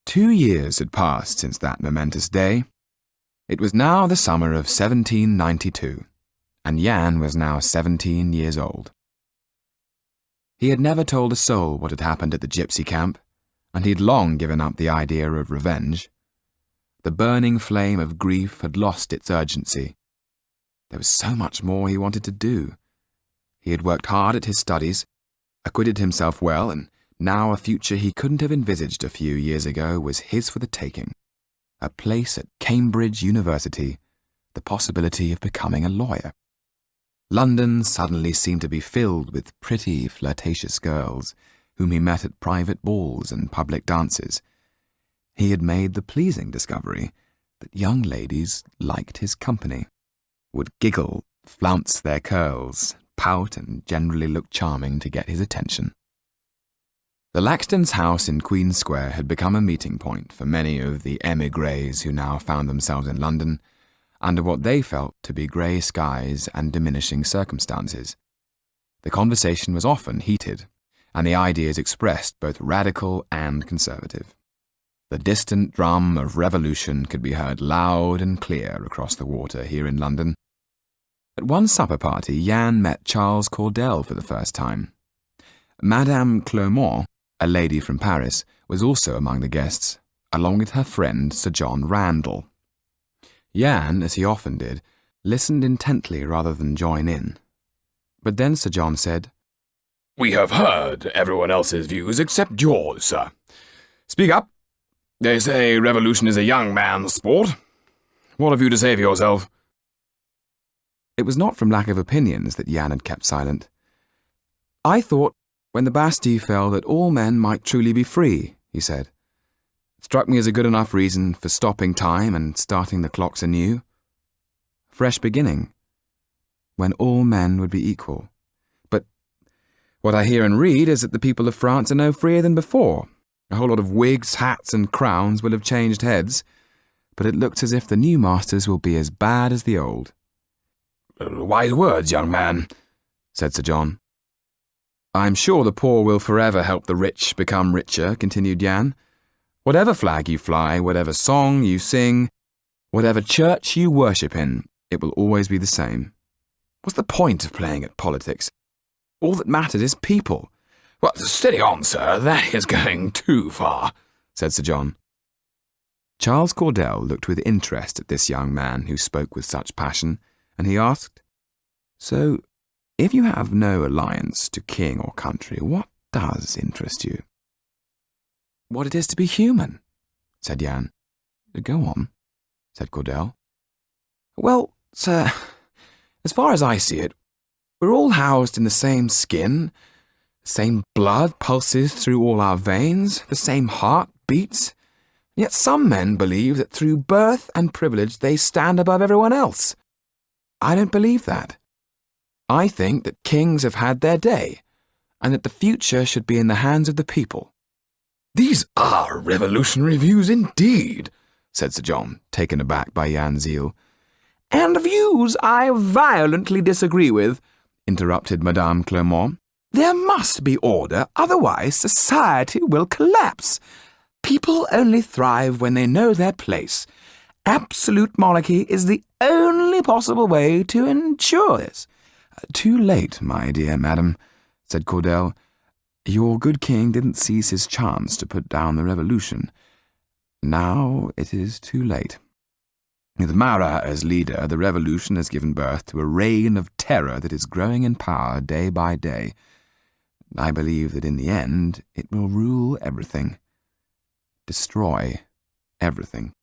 2 years had passed since that momentous day. It was now the summer of 1792, and Jan was now 17 years old. He had never told a soul what had happened at the gypsy camp, and he had long given up the idea of revenge. The burning flame of grief had lost its urgency. There was so much more he wanted to do. He had worked hard at his studies, acquitted himself well, and now a future he couldn't have envisaged a few years ago was his for the taking. A place at Cambridge University, the possibility of becoming a lawyer. London suddenly seemed to be filled with pretty, flirtatious girls whom he met at private balls and public dances. He had made the pleasing discovery that young ladies liked his company, would giggle, flounce their curls, pout, and generally look charming to get his attention. The Laxtons' house in Queen Square had become a meeting point for many of the émigrés who now found themselves in London, under what they felt to be grey skies and diminishing circumstances. The conversation was often heated, and the ideas expressed both radical and conservative. The distant drum of revolution could be heard loud and clear across the water here in London. At one supper party, Jan met Charles Cordell for the first time. Madame Clermont, a lady from Paris, was also among the guests, along with her friend Sir John Randall. Jan, as he often did, listened intently rather than join in. But then Sir John said, "We have heard everyone else's views except yours, sir. Speak up. They say revolution is a young man's sport. What have you to say for yourself?" It was not from lack of opinions that Jan had kept silent. "I thought, when the Bastille fell, that all men might truly be free," he said. "It struck me as a good enough reason for stopping time and starting the clocks anew. Fresh beginning, when all men would be equal. But what I hear and read is that the people of France are no freer than before. A whole lot of wigs, hats, and crowns will have changed heads, but it looks as if the new masters will be as bad as the old." "Wise words, young man," said Sir John. "I'm sure the poor will forever help the rich become richer," continued Jan. "Whatever flag you fly, whatever song you sing, whatever church you worship in, it will always be the same. What's the point of playing at politics? All that matters is people." "Well, steady on, sir. That is going too far," said Sir John. Charles Cordell looked with interest at this young man who spoke with such passion, and he asked, "So, if you have no alliance to king or country, what does interest you?" "What it is to be human," said Jan. "Go on," said Cordell. "Well, sir, as far as I see it, we're all housed in the same skin. The same blood pulses through all our veins, the same heart beats, and yet some men believe that through birth and privilege they stand above everyone else. I don't believe that. I think that kings have had their day, and that the future should be in the hands of the people." "These are revolutionary views indeed," said Sir John, taken aback by Jan's zeal. "And views I violently disagree with," interrupted Madame Clermont. "There must be order, otherwise society will collapse. People only thrive when they know their place. Absolute monarchy is the only possible way to ensure this." "Too late, my dear madam," said Cordell. "Your good king didn't seize his chance to put down the revolution. Now it is too late. With Marat as leader, the revolution has given birth to a reign of terror that is growing in power day by day. I believe that in the end it will rule everything, destroy everything."